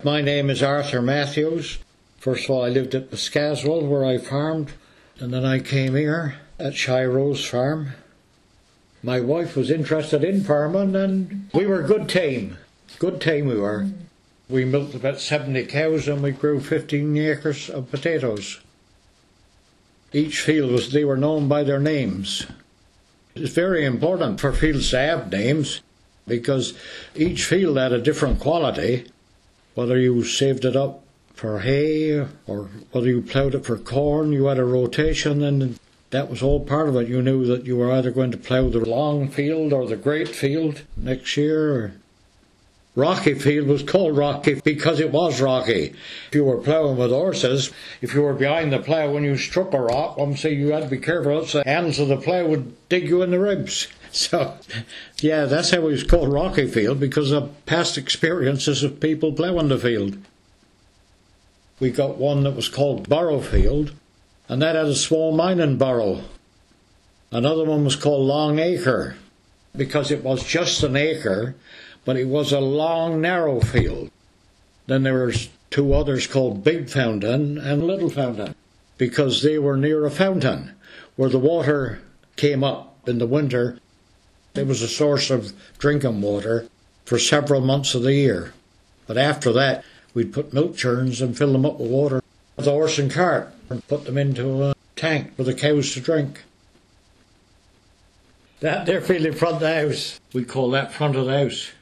My name is Arthur Matthews. First of all, I lived at Caswell where I farmed, and then I came here at Shy Rose Farm. My wife was interested in farming, and we were a good team. Good team we were. We milked about 70 cows and we grew 15 acres of potatoes. Each field they were known by their names. It's very important for fields to have names because each field had a different quality. Whether you saved it up for hay or whether you ploughed it for corn, you had a rotation, and that was all part of it. You knew that you were either going to plough the long field or the great field next year. Rocky field was called rocky because it was rocky. If you were ploughing with horses, if you were behind the plough when you struck a rock, you had to be careful else the handles of the plough would dig you in the ribs. So, yeah, that's how it was called rocky field, because of past experiences of people ploughing the field. We got one that was called Burrow Field, and that had a small mining burrow. Another one was called Long Acre, because it was just an acre, but it was a long, narrow field. Then there were two others called Big Fountain and Little Fountain, because they were near a fountain where the water came up in the winter. It was a source of drinking water for several months of the year. But after that, we'd put milk churns and fill them up with water with a horse and cart and put them into a tank for the cows to drink. That there field in front of the house, we call that front of the house.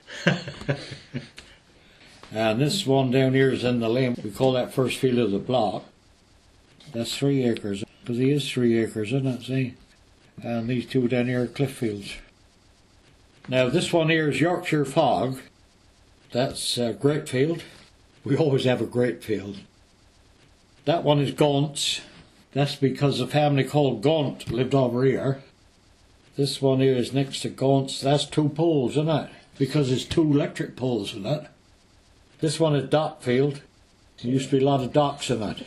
And this one down here is in the lane. We call that first field of the block. That's 3 acres, because he is 3 acres, isn't it, see? And these two down here are cliff fields. Now this one here is Yorkshire Fog. That's a grape field. We always have a grape field. That one is Gaunts. That's because a family called Gaunt lived over here. This one here is next to Gaunts. That's 2 poles, isn't it? Because there's 2 electric poles in it. This one is Dock Field. There used to be a lot of docks in it.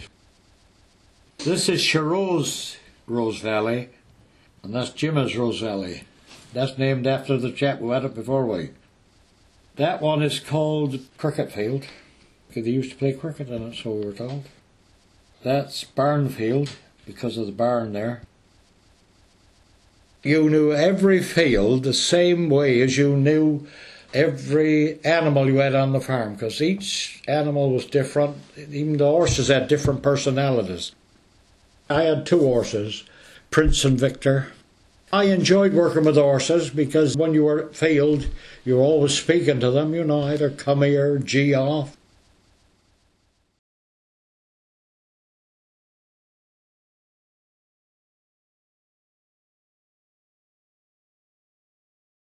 This is Shiro's Rose Valley, and that's Jim's Rose Valley. That's named after the chap who had it before we. That one is called Cricket Field. They used to play cricket in it, so we were told. That's Barn Field, because of the barn there. You knew every field the same way as you knew every animal you had on the farm, because each animal was different. Even the horses had different personalities. I had 2 horses, Prince and Victor. I enjoyed working with horses because when you were at field, you were always speaking to them, either come here, gee off.